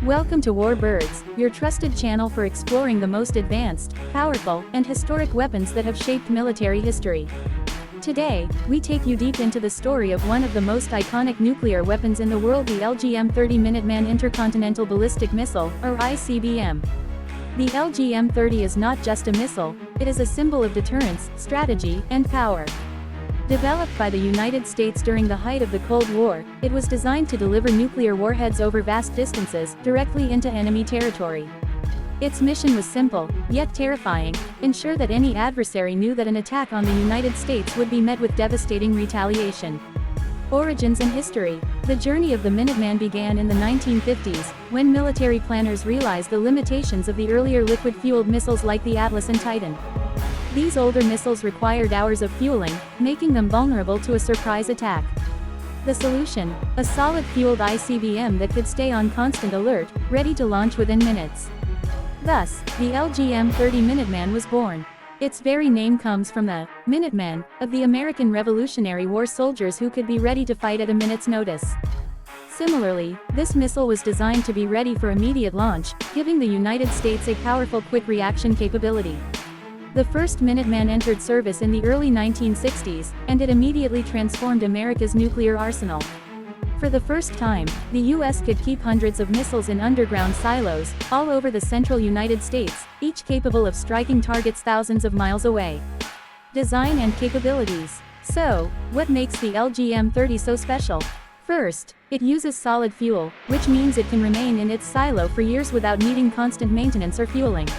Welcome to Warbirds, your trusted channel for exploring the most advanced, powerful, and historic weapons that have shaped military history. Today, we take you deep into the story of one of the most iconic nuclear weapons in the world, the LGM-30 Minuteman Intercontinental Ballistic Missile, or ICBM. The LGM-30 is not just a missile, it is a symbol of deterrence, strategy, and power. Developed by the United States during the height of the Cold War, it was designed to deliver nuclear warheads over vast distances, directly into enemy territory. Its mission was simple, yet terrifying: ensure that any adversary knew that an attack on the United States would be met with devastating retaliation. Origins and history. The journey of the Minuteman began in the 1950s, when military planners realized the limitations of the earlier liquid-fueled missiles like the Atlas and Titan. These older missiles required hours of fueling, making them vulnerable to a surprise attack. The solution: a solid-fueled ICBM that could stay on constant alert, ready to launch within minutes. Thus, the LGM-30 Minuteman was born. Its very name comes from the Minutemen of the American Revolutionary War soldiers who could be ready to fight at a minute's notice. Similarly, this missile was designed to be ready for immediate launch, giving the United States a powerful quick reaction capability. The first Minuteman entered service in the early 1960s, and it immediately transformed America's nuclear arsenal. For the first time, the U.S. could keep hundreds of missiles in underground silos, all over the central United States, each capable of striking targets thousands of miles away. Design and capabilities. So, what makes the LGM-30 so special? First, it uses solid fuel, which means it can remain in its silo for years without needing constant maintenance or fueling.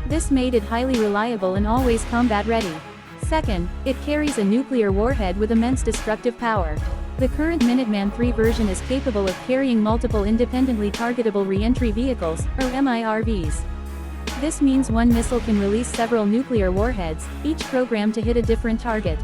This made it highly reliable and always combat-ready. Second, it carries a nuclear warhead with immense destructive power. The current Minuteman III version is capable of carrying multiple independently targetable re-entry vehicles, or MIRVs. This means one missile can release several nuclear warheads, each programmed to hit a different target.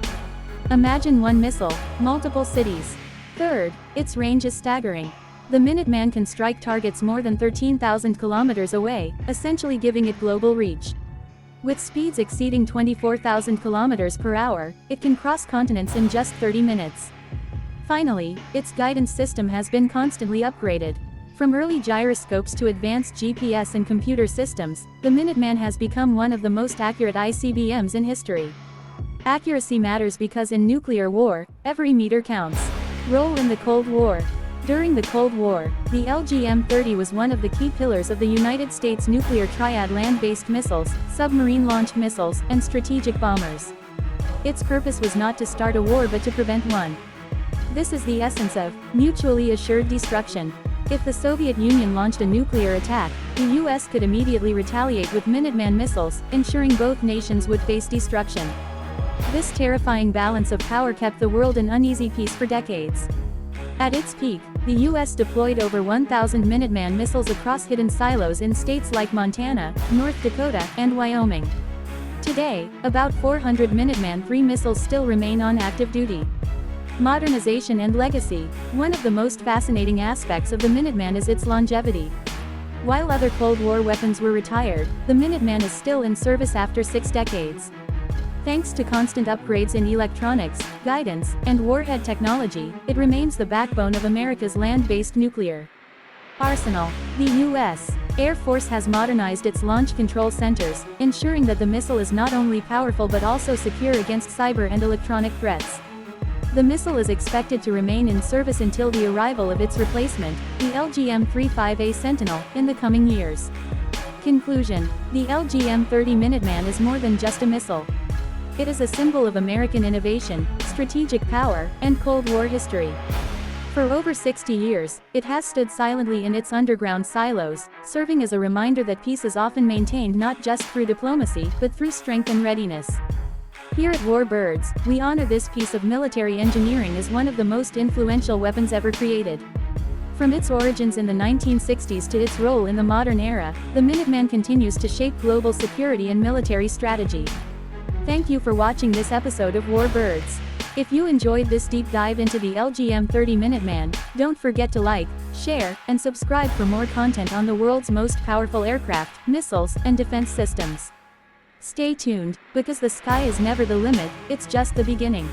Imagine one missile, multiple cities. Third, its range is staggering. The Minuteman can strike targets more than 13,000 kilometers away, essentially giving it global reach. With speeds exceeding 24,000 kilometers per hour, it can cross continents in just 30 minutes. Finally, its guidance system has been constantly upgraded. From early gyroscopes to advanced GPS and computer systems, the Minuteman has become one of the most accurate ICBMs in history. Accuracy matters because in nuclear war, every meter counts. Role in the Cold War. During the Cold War, the LGM-30 was one of the key pillars of the United States nuclear triad: land-based missiles, submarine-launched missiles, and strategic bombers. Its purpose was not to start a war but to prevent one. This is the essence of mutually assured destruction. If the Soviet Union launched a nuclear attack, the US could immediately retaliate with Minuteman missiles, ensuring both nations would face destruction. This terrifying balance of power kept the world in uneasy peace for decades. At its peak, the U.S. deployed over 1,000 Minuteman missiles across hidden silos in states like Montana, North Dakota, and Wyoming. Today, about 400 Minuteman III missiles still remain on active duty. Modernization and legacy. One of the most fascinating aspects of the Minuteman is its longevity. While other Cold War weapons were retired, the Minuteman is still in service after 6 decades. Thanks to constant upgrades in electronics, guidance, and warhead technology, it remains the backbone of America's land-based nuclear arsenal. The U.S. Air Force has modernized its launch control centers, ensuring that the missile is not only powerful but also secure against cyber and electronic threats. The missile is expected to remain in service until the arrival of its replacement, the LGM-35A Sentinel, in the coming years. Conclusion: the LGM-30 Minuteman is more than just a missile. It is a symbol of American innovation, strategic power, and Cold War history. For over 60 years, it has stood silently in its underground silos, serving as a reminder that peace is often maintained not just through diplomacy, but through strength and readiness. Here at Warbirds, we honor this piece of military engineering as one of the most influential weapons ever created. From its origins in the 1960s to its role in the modern era, the Minuteman continues to shape global security and military strategy. Thank you for watching this episode of Warbirds. If you enjoyed this deep dive into the LGM-30 Minuteman, don't forget to like, share, and subscribe for more content on the world's most powerful aircraft, missiles, and defense systems. Stay tuned, because the sky is never the limit, it's just the beginning.